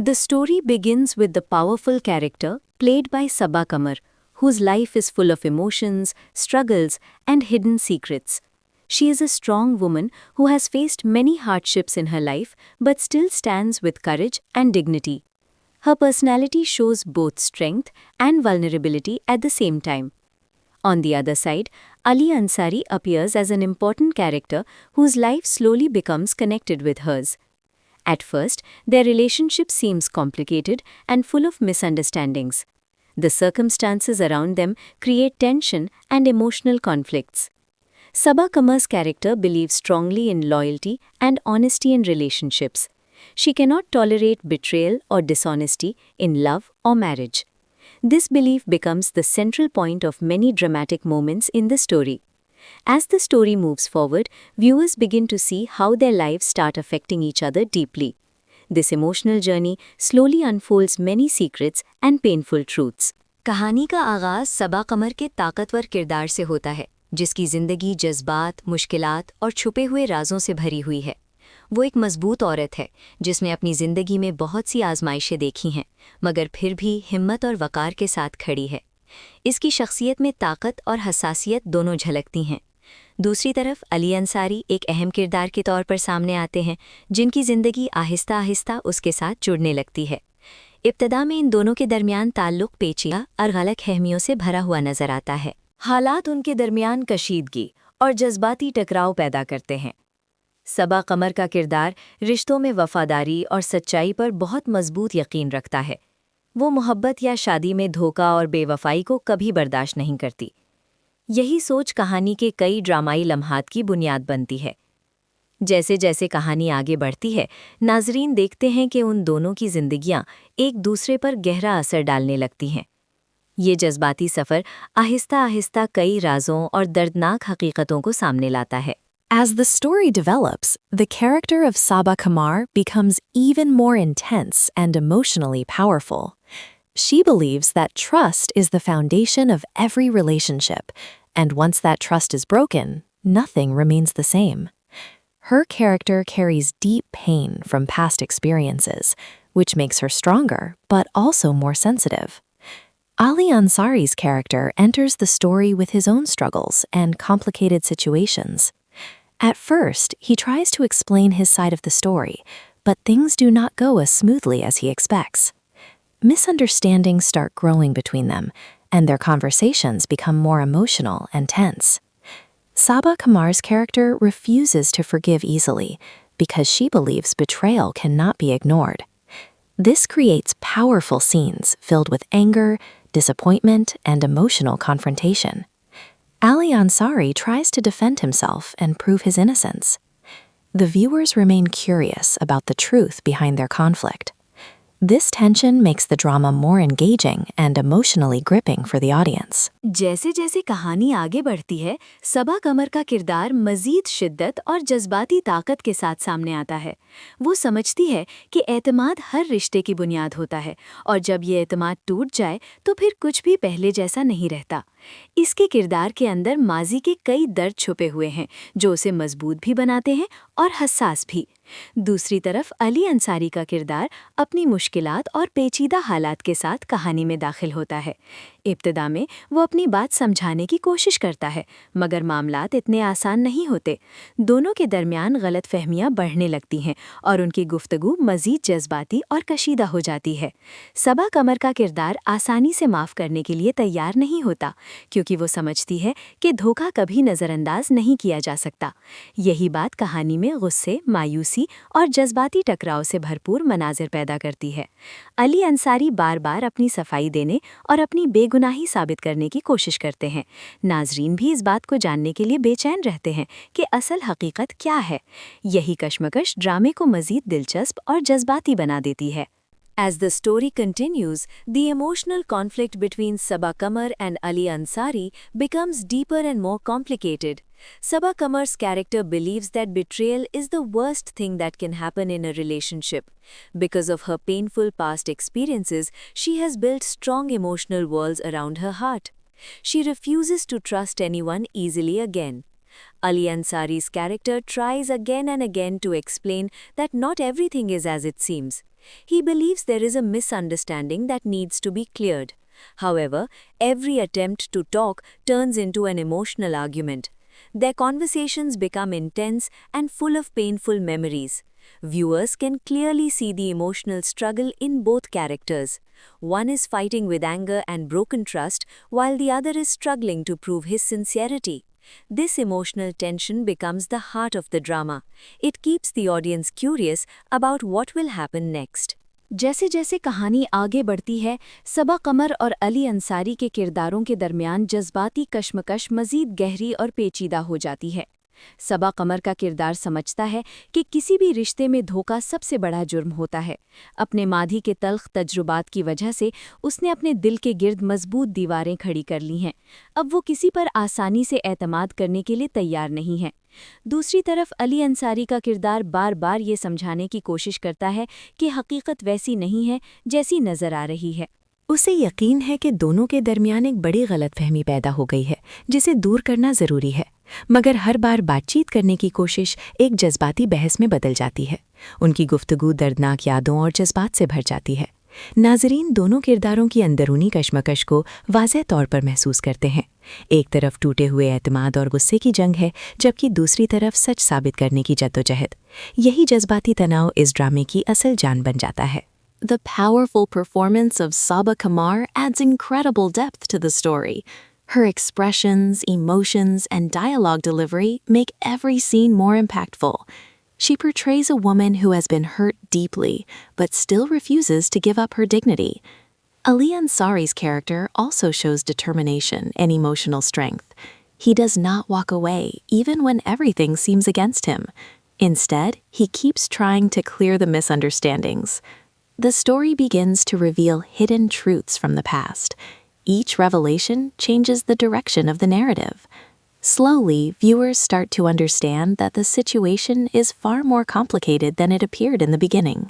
The story begins with the powerful character played by Sabaa Qamar, whose life is full of emotions, struggles, and hidden secrets. She is a strong woman who has faced many hardships in her life but still stands with courage and dignity. Her personality shows both strength and vulnerability at the same time. On the other side, Ali Ansari appears as an important character whose life slowly becomes connected with hers. At first, their relationship seems complicated and full of misunderstandings. The circumstances around them create tension and emotional conflicts. Sabaa Qamar's character believes strongly in loyalty and honesty in relationships. She cannot tolerate betrayal or dishonesty in love or marriage. This belief becomes the central point of many dramatic moments in the story. As the story moves forward, viewers begin to see how their lives start affecting each other deeply. This emotional journey slowly unfolds many secrets and painful truths. कहानी का आगाज़ सबा कमर के ताकतवर किरदार से होता है, जिसकी ज़िंदगी जज्बात, मुश्किलात और छुपे हुए राजों से भरी हुई है। वो एक मजबूत औरत है जिसने अपनी ज़िंदगी में बहुत सी आजमाइशें देखी हैं, मगर फिर भी हिम्मत और वक़ार के साथ खड़ी है। इसकी शख्सियत में ताकत और हसासियत दोनों झलकती हैं। दूसरी तरफ अली अंसारी एक अहम किरदार के तौर पर सामने आते हैं, जिनकी ज़िंदगी आहिस्ता आहिस्ता उसके साथ जुड़ने लगती है। इब्तदा में इन दोनों के दरमियान ताल्लुक़ पेचीदा और गलतफ़हमियों से भरा हुआ नज़र आता है। हालात उनके दरमियान कशीदगी और जज्बाती टकराव पैदा करते हैं। सबा कमर का किरदार रिश्तों में वफादारी और सच्चाई पर बहुत मजबूत यकीन रखता है। वो मोहब्बत या शादी में धोखा और बेवफाई को कभी बर्दाश्त नहीं करती। यही सोच कहानी के कई ड्रामाई लम्हात की बुनियाद बनती है। जैसे जैसे कहानी आगे बढ़ती है, नाजरीन देखते हैं कि उन दोनों की जिंदगियां एक दूसरे पर गहरा असर डालने लगती हैं। ये जज्बाती सफ़र आहिस्ता आहिस्ता कई राजों और दर्दनाक हकीकतों को सामने लाता है। As the story develops, the character of Sabaa Qamar becomes even more intense and emotionally powerful. She believes that trust is the foundation of every relationship, and once that trust is broken, nothing remains the same. Her character carries deep pain from past experiences, which makes her stronger, but also more sensitive. Ali Ansari's character enters the story with his own struggles and complicated situations. At first, he tries to explain his side of the story, but things do not go as smoothly as he expects. Misunderstandings start growing between them, and their conversations become more emotional and tense. Sabaa Qamar's character refuses to forgive easily because she believes betrayal cannot be ignored. This creates powerful scenes filled with anger, disappointment, and emotional confrontation. Ali Ansari tries to defend himself and prove his innocence. The viewers remain curious about the truth behind their conflict. This tension makes the drama more engaging and emotionally gripping for the audience. जैसे जैसे कहानी आगे बढ़ती है, सबा कमर का किरदार मज़ीद शिद्दत और जज्बाती ताकत के साथ सामने आता है। वो समझती है कि एतमाद हर रिश्ते की बुनियाद होता है, और जब ये एतमाद टूट जाए तो फिर कुछ भी पहले जैसा नहीं रहता। इसके किरदार के अंदर माजी के कई दर्द छुपे हुए हैं, जो उसे मजबूत भी बनाते हैं और हसास भी। दूसरी तरफ अली अंसारी का किरदार अपनी मुश्किलात और पेचीदा हालात के साथ कहानी में दाखिल होता है। इब्तिदा में वो अपनी बात समझाने की कोशिश करता है, मगर मामलात इतने आसान नहीं होते। दोनों के दरमियान गलतफहमियां बढ़ने लगती हैं और उनकी गुफ्तगू मज़ीद जज्बाती और कशीदा हो जाती है। सबा कमर का किरदार आसानी से माफ़ करने के लिए तैयार नहीं होता, क्योंकि वो समझती है कि धोखा कभी नज़रअंदाज नहीं किया जा सकता। यही बात कहानी में गुस्से, मायूसी और जज्बाती टकराव से भरपूर मनाजिर पैदा करती है। अली अंसारी बार बार अपनी सफाई देने और अपनी बेगुनाही साबित करने की कोशिश करते हैं। नाजरीन भी इस बात को जानने के लिए बेचैन रहते हैं कि असल हकीकत क्या है। यही कश्मकश ड्रामे को मज़ीद दिलचस्प और जज्बाती बना देती है। As the story continues, the emotional conflict between Sabaa Qamar and Ali Ansari becomes deeper and more complicated. Sabaa Qamar's character believes that betrayal is the worst thing that can happen in a relationship. Because of her painful past experiences, she has built strong emotional walls around her heart. She refuses to trust anyone easily again. Ali Ansari's character tries again and again to explain that not everything is as it seems. He believes there is a misunderstanding that needs to be cleared. However, every attempt to talk turns into an emotional argument. Their conversations become intense and full of painful memories. Viewers can clearly see the emotional struggle in both characters. One is fighting with anger and broken trust, while the other is struggling to prove his sincerity. This emotional tension becomes the heart of the drama. It keeps the audience curious about what will happen next. जैसे जैसे कहानी आगे बढ़ती है, सबा कमर और अली अंसारी के किरदारों के दरमियान जज्बाती कश्मकश मज़ीद गहरी और पेचीदा हो जाती है। सबा कमर का किरदार समझता है कि किसी भी रिश्ते में धोखा सबसे बड़ा जुर्म होता है। अपने माधी के तल्ख तजुर्बात की वजह से उसने अपने दिल के गिर्द मजबूत दीवारें खड़ी कर ली हैं। अब वो किसी पर आसानी से एतमाद करने के लिए तैयार नहीं है। दूसरी तरफ अली अंसारी का किरदार बार बार ये समझाने की कोशिश करता है कि हकीकत वैसी नहीं है जैसी नज़र आ रही है। उसे यकीन है कि दोनों के दरमियान एक बड़ी गलतफहमी पैदा हो गई है, जिसे दूर करना ज़रूरी है। मगर हर बार बातचीत करने की कोशिश एक जज्बाती बहस में बदल जाती है। उनकी गुफ्तगू दर्दनाक यादों और जज्बात से भर जाती है। नाज़रीन दोनों किरदारों की अंदरूनी कशमकश को वाज़ेह तौर पर महसूस करते हैं। एक तरफ टूटे हुए एतमाद और गुस्से की जंग है, जबकि दूसरी तरफ सच साबित करने की जद्दोजहद। यही जज्बाती तनाव इस ड्रामे की असल जान बन जाता है। The powerful performance of Saba Kamar adds incredible depth to the story. Her expressions, emotions, and dialogue delivery make every scene more impactful. She portrays a woman who has been hurt deeply, but still refuses to give up her dignity. Ali Ansari's character also shows determination and emotional strength. He does not walk away, even when everything seems against him. Instead, he keeps trying to clear the misunderstandings. The story begins to reveal hidden truths from the past. Each revelation changes the direction of the narrative. Slowly, viewers start to understand that the situation is far more complicated than it appeared in the beginning.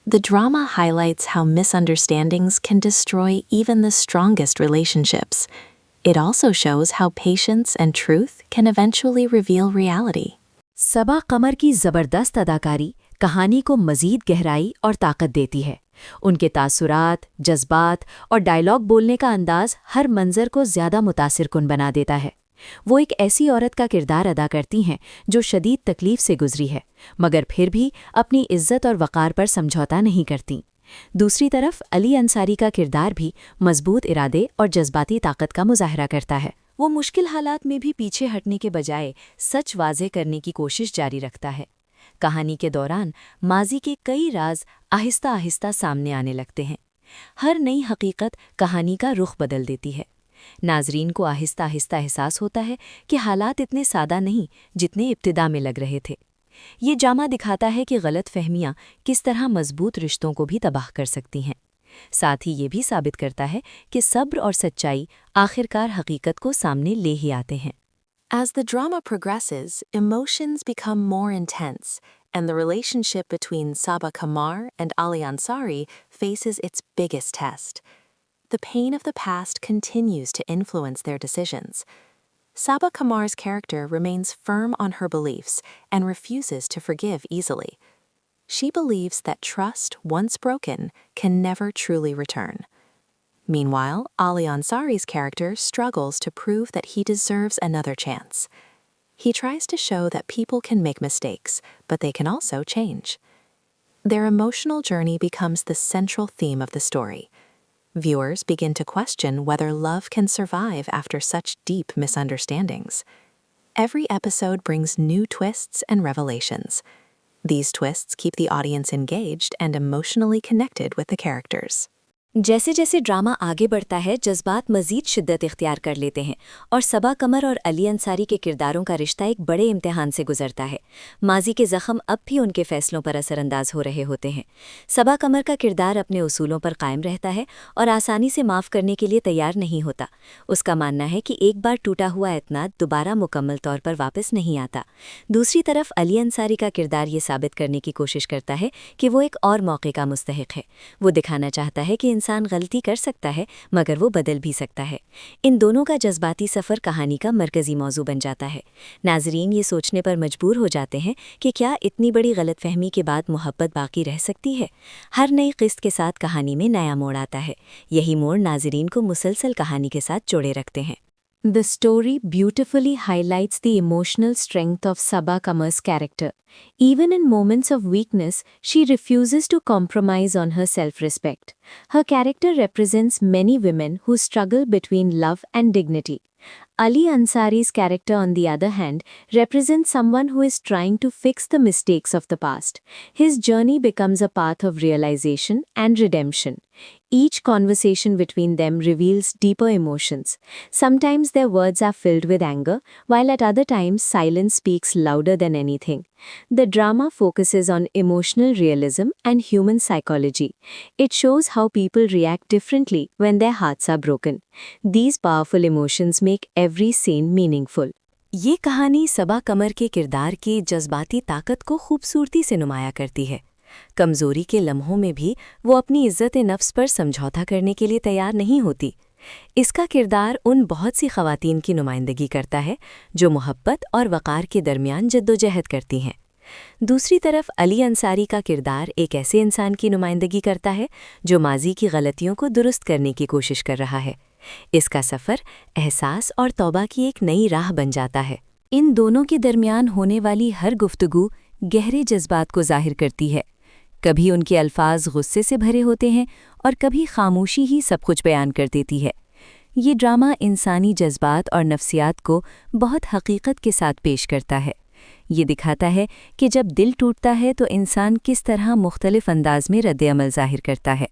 The drama highlights how misunderstandings can destroy even the strongest relationships. It also shows how patience and truth can eventually reveal reality. सबा कमर की ज़बरदस्त अदाकारी कहानी को मज़ीद गहराई और ताकत देती है। उनके तासुरात, जज्बात और डायलॉग बोलने का अंदाज़ हर मंज़र को ज़्यादा मुतासिरकुन बना देता है। वो एक ऐसी औरत का किरदार अदा करती हैं जो शदीद तकलीफ़ से गुजरी है, मगर फिर भी अपनी इज़्ज़त और वक़ार पर समझौता नहीं करती। दूसरी तरफ अली अंसारी का किरदार भी मजबूत इरादे और जज्बाती ताकत का मुजाहरा करता है। वो मुश्किल हालात में भी पीछे हटने के बजाय सच वाज़े करने की कोशिश जारी रखता है। कहानी के दौरान माजी के कई राज आहिस्ता आहिस्ता सामने आने लगते हैं। हर नई हकीकत कहानी का रुख बदल देती है। नाजरीन को आहिस्ता आहिस्ता एहसास होता है कि हालात इतने सादा नहीं जितने इब्तिदा में लग रहे थे। ये ड्रामा दिखाता है कि गलतफहमियां किस तरह मजबूत रिश्तों को भी तबाह कर सकती हैं। साथ ही ये भी साबित करता है कि सब्र और सच्चाई आखिरकार हकीकत को सामने ले ही आते हैं। As the drama progresses, emotions become more intense, and the relationship between Saba Kamar and Ali Ansari faces its biggest test. The pain of the past continues to influence their decisions. Saba Kamar's character remains firm on her beliefs and refuses to forgive easily. She believes that trust, once broken, can never truly return. Meanwhile, Ali Ansari's character struggles to prove that he deserves another chance. He tries to show that people can make mistakes, but they can also change. Their emotional journey becomes the central theme of the story. Viewers begin to question whether love can survive after such deep misunderstandings. Every episode brings new twists and revelations. These twists keep the audience engaged and emotionally connected with the characters. जैसे जैसे drama आगे बढ़ता है, जज्बात मज़ीद शिद्दत इख्तियार कर लेते हैं और सबा कमर और अली अंसारी के किरदारों का रिश्ता एक बड़े इम्तिहान से गुजरता है। माजी के ज़ख्म अब भी उनके फ़ैसलों पर असरअंदाज हो रहे होते हैं। सबा कमर का किरदार अपने उसूलों पर कायम रहता है और आसानी से माफ़ करने के लिए तैयार नहीं होता। उसका मानना है कि एक बार टूटा हुआ एतमाद दोबारा मुकम्मल तौर पर वापस नहीं आता। दूसरी तरफ अली अंसारी का किरदार ये साबित करने की कोशिश करता है कि वो एक और मौके का मुस्तहिक है। वो दिखाना चाहता है कि इंसान गलती कर सकता है मगर वो बदल भी सकता है। इन दोनों का जज्बाती सफ़र कहानी का मरकज़ी मौजू बन जाता है। नाज़रीन ये सोचने पर मजबूर हो जाते हैं कि क्या इतनी बड़ी गलतफहमी के बाद मोहब्बत बाकी रह सकती है। हर नई किस्त के साथ कहानी में नया मोड़ आता है। यही मोड़ नाज़रीन को मुसलसल कहानी के साथ जोड़े रखते हैं। The story beautifully highlights the emotional strength of Sabaa Kamar's character. Even in moments of weakness, she refuses to compromise on her self-respect. Her character represents many women who struggle between love and dignity. Ali Ansari's character, on the other hand, represents someone who is trying to fix the mistakes of the past. His journey becomes a path of realization and redemption. Each conversation between them reveals deeper emotions. Sometimes their words are filled with anger, while at other times silence speaks louder than anything. The drama focuses on emotional realism and human psychology. It shows how people react differently when their hearts are broken. These powerful emotions make every scene meaningful. ये कहानी सबा कमर के किरदार की जज्बाती ताकत को खूबसूरती से नुमाया करती है। कमज़ोरी के लम्हों में भी वो अपनी इज़्ज़त-ए-नफ्स पर समझौता करने के लिए तैयार नहीं होती। इसका किरदार उन बहुत सी ख़वातीन की नुमाइंदगी करता है जो मोहब्बत और वक़ार के दरमियान जद्दोजहद करती हैं। दूसरी तरफ अली अंसारी का किरदार एक ऐसे इंसान की नुमाइंदगी करता है जो माजी की गलतियों को दुरुस्त करने की कोशिश कर रहा है। इसका सफ़र एहसास और तौबा की एक नई राह बन जाता है। इन दोनों के दरमियान होने वाली हर गुफ्तगू गहरे जज्बात को ज़ाहिर करती है। कभी उनके अल्फाज गुस्से से भरे होते हैं और कभी खामोशी ही सब कुछ बयान कर देती है। ये ड्रामा इंसानी जज्बात और नफ्सियात को बहुत हकीकत के साथ पेश करता है। ये दिखाता है कि जब दिल टूटता है तो इंसान किस तरह मुख्तलिफ अंदाज में रद्द-ए-अमल ज़ाहिर करता है।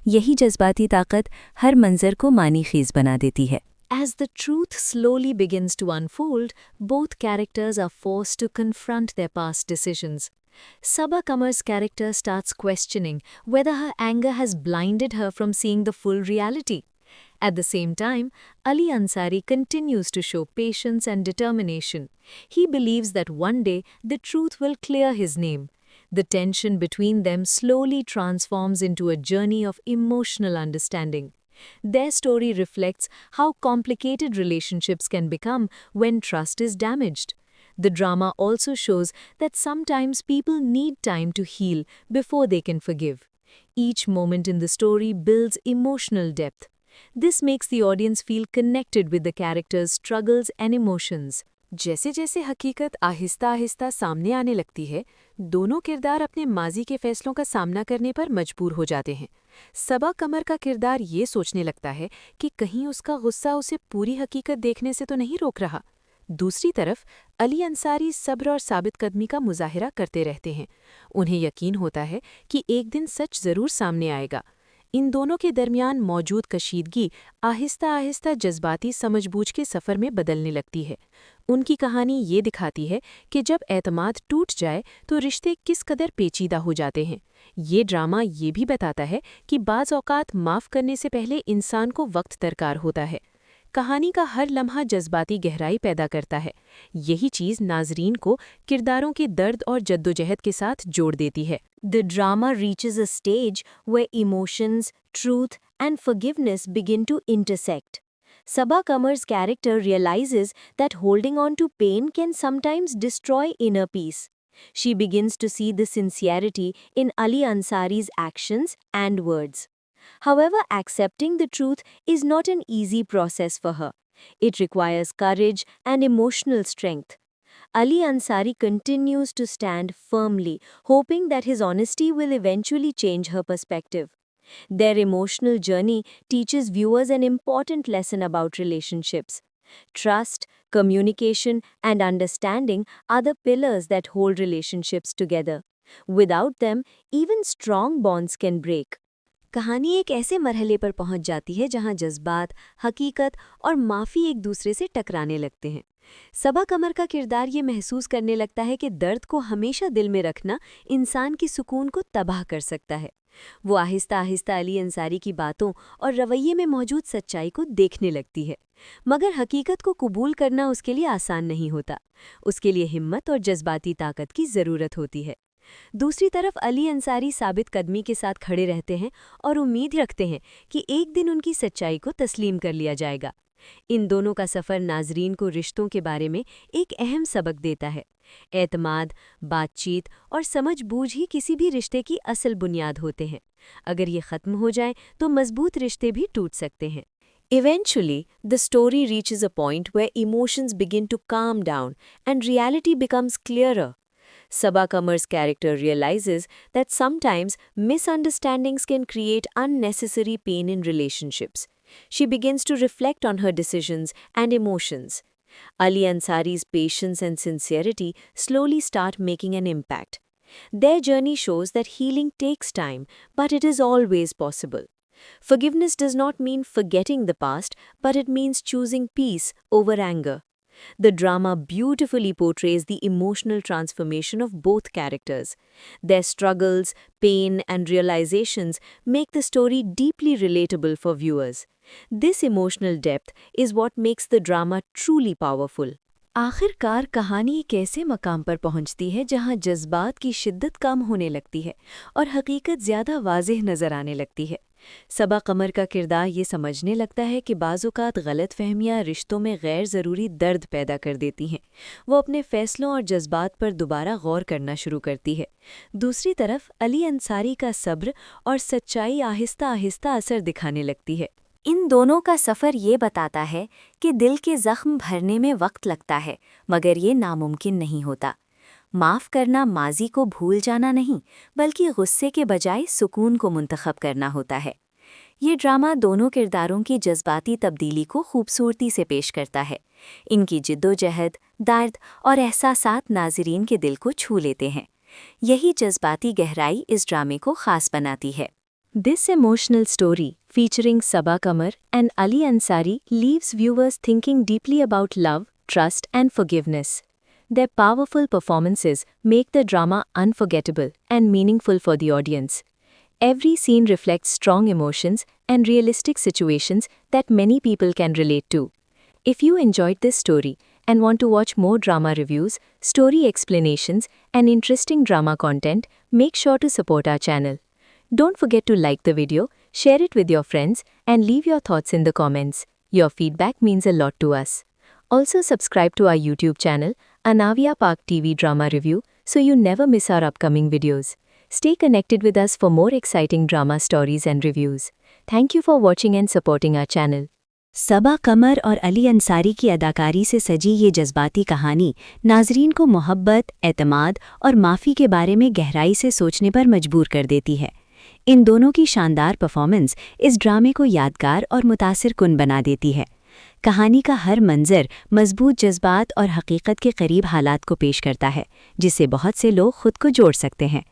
यही जज्बाती ताकत हर मंज़र को मानी-ख़ीज़ बना देती है। As the truth slowly begins to unfold, both characters are forced to confront their past decisions. Sabaa Kamar's character starts questioning whether her anger has blinded her from seeing the full reality. At the same time, Ali Ansari continues to show patience and determination. He believes that one day the truth will clear his name. The tension between them slowly transforms into a journey of emotional understanding. Their story reflects how complicated relationships can become when trust is damaged. The drama also shows that sometimes people need time to heal before they can forgive. Each moment in the story builds emotional depth. This makes the audience feel connected with the characters' struggles and emotions. जैसे जैसे हकीकत आहिस्ता आहिस्ता सामने आने लगती है, दोनों किरदार अपने माजी के फैसलों का सामना करने पर मजबूर हो जाते हैं। सबा कमर का किरदार ये सोचने लगता है कि कहीं उसका गुस्सा उसे पूरी हकीकत देखने से तो नहीं रोक रहा। दूसरी तरफ अली अंसारी सब्र और साबित कदमी का मुजाहिरा करते रहते हैं। उन्हें यकीन होता है कि एक दिन सच ज़रूर सामने आएगा। इन दोनों के दरमियान मौजूद कशीदगी आहिस्ता आहिस्ता जज्बाती समझबूझ के सफ़र में बदलने लगती है। उनकी कहानी ये दिखाती है कि जब एतमाद टूट जाए तो रिश्ते किस कदर पेचीदा हो जाते हैं। ये ड्रामा ये भी बताता है कि बाज़ औक़ात माफ़ करने से पहले इंसान को वक्त दरकार होता है। कहानी का हर लम्हा जज्बाती गहराई पैदा करता है। यही चीज़ नाज़रीन को किरदारों के दर्द और जद्दोजहद के साथ जोड़ देती है। The drama reaches a stage where emotions, truth, and forgiveness begin to intersect. Sabaa Kamar's character realizes that holding on to pain can sometimes destroy inner peace. She begins to see the sincerity in Ali Ansari's actions and words. However, accepting the truth is not an easy process for her. It requires courage and emotional strength. Ali Ansari continues to stand firmly, hoping that his honesty will eventually change her perspective. Their emotional journey teaches viewers an important lesson about relationships. Trust, communication, and understanding are the pillars that hold relationships together. Without them, even strong bonds can break. कहानी एक ऐसे मरहले पर पहुंच जाती है जहां जज्बात, हकीकत और माफ़ी एक दूसरे से टकराने लगते हैं। सबा कमर का किरदार ये महसूस करने लगता है कि दर्द को हमेशा दिल में रखना इंसान की सुकून को तबाह कर सकता है। वो आहिस्ता आहिस्ता अली अंसारी की बातों और रवैये में मौजूद सच्चाई को देखने लगती है, मगर हकीकत को कबूल करना उसके लिए आसान नहीं होता। उसके लिए हिम्मत और जज्बाती ताकत की ज़रूरत होती है। दूसरी तरफ अली अंसारी साबित कदमी के साथ खड़े रहते हैं और उम्मीद रखते हैं कि एक दिन उनकी सच्चाई को तस्लीम कर लिया जाएगा। इन दोनों का सफ़र नाजरीन को रिश्तों के बारे में एक अहम सबक देता है। एतमाद, बातचीत और समझ-बूझ ही किसी भी रिश्ते की असल बुनियाद होते हैं। अगर ये ख़त्म हो जाए तो मजबूत रिश्ते भी टूट सकते हैं। Eventually, the story reaches a point where emotions begin to calm down and reality becomes clearer. Sabaa Qamar's character realizes that sometimes misunderstandings can create unnecessary pain in relationships. She begins to reflect on her decisions and emotions. Ali Ansari's patience and sincerity slowly start making an impact. Their journey shows that healing takes time, but it is always possible. Forgiveness does not mean forgetting the past, but it means choosing peace over anger. The drama beautifully portrays the emotional transformation of both characters. Their struggles, pain, and realizations make the story deeply relatable for viewers. This emotional depth is what makes the drama truly powerful. आखिरकार कहानी एक ऐसे मकाम पर पहुंचती है जहां जज्बात की शिद्दत कम होने लगती है और हकीकत ज़्यादा वाज़ेह नज़र आने लगती है। सबा कमर का किरदार ये समझने लगता है कि बाज़-औक़ात ग़लतफ़हमियां रिश्तों में गैर ज़रूरी दर्द पैदा कर देती हैं। वो अपने फ़ैसलों और जज्बात पर दोबारा गौर करना शुरू करती है। दूसरी तरफ अली अंसारी का सब्र और सच्चाई आहिस्ता-आहिस्ता असर दिखाने लगती है। इन दोनों का सफ़र ये बताता है कि दिल के ज़ख्म भरने में वक्त लगता है, मगर ये नामुमकिन नहीं होता। माफ़ करना माजी को भूल जाना नहीं, बल्कि गुस्से के बजाय सुकून को मुंतखब करना होता है। ये ड्रामा दोनों किरदारों की जज्बाती तब्दीली को खूबसूरती से पेश करता है। इनकी जिद्दोजहद, दर्द और एहसासात नाज़रीन के दिल को छू लेते हैं। यही जज्बाती गहराई इस ड्रामे को ख़ास बनाती है। This emotional story, featuring Sabaa Qamar and Ali Ansari, leaves viewers thinking deeply about love, trust, and forgiveness. Their powerful performances make the drama unforgettable and meaningful for the audience. Every scene reflects strong emotions and realistic situations that many people can relate to. If you enjoyed this story and want to watch more drama reviews, story explanations, and interesting drama content, make sure to support our channel. Don't forget to like the video, share it with your friends, and leave your thoughts in the comments. Your feedback means a lot to us. Also subscribe to our YouTube channel, Anavia Park TV Drama Review, so you never miss our upcoming videos. Stay connected with us for more exciting drama stories and reviews. Thank you for watching and supporting our channel. सबा कमर और अली अंसारी की अदाकारी से सजी ये जज्बाती कहानी नाजरीन को मोहब्बत, एतमाद और माफ़ी के बारे में गहराई से सोचने पर मजबूर कर देती है। इन दोनों की शानदार परफॉर्मेंस इस ड्रामे को यादगार और मुतासिर कुन बना देती है। कहानी का हर मंजर मजबूत जज्बात और हकीकत के करीब हालात को पेश करता है, जिससे बहुत से लोग खुद को जोड़ सकते हैं।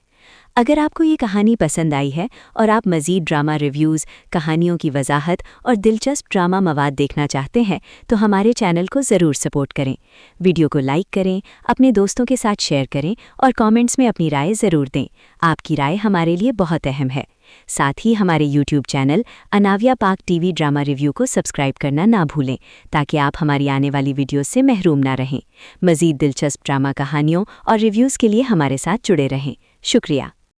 अगर आपको ये कहानी पसंद आई है और आप मज़ीद ड्रामा रिव्यूज़, कहानियों की वजाहत और दिलचस्प ड्रामा मवाद देखना चाहते हैं, तो हमारे चैनल को ज़रूर सपोर्ट करें। वीडियो को लाइक करें, अपने दोस्तों के साथ शेयर करें और कमेंट्स में अपनी राय ज़रूर दें। आपकी राय हमारे लिए बहुत अहम है। साथ ही हमारे YouTube चैनल अनाविया पाक टीवी ड्रामा रिव्यू को सब्सक्राइब करना ना भूलें, ताकि आप हमारी आने वाली वीडियोस से महरूम ना रहें। मज़ीद दिलचस्प ड्रामा कहानियों और रिव्यूज़ के लिए हमारे साथ जुड़े रहें। शुक्रिया।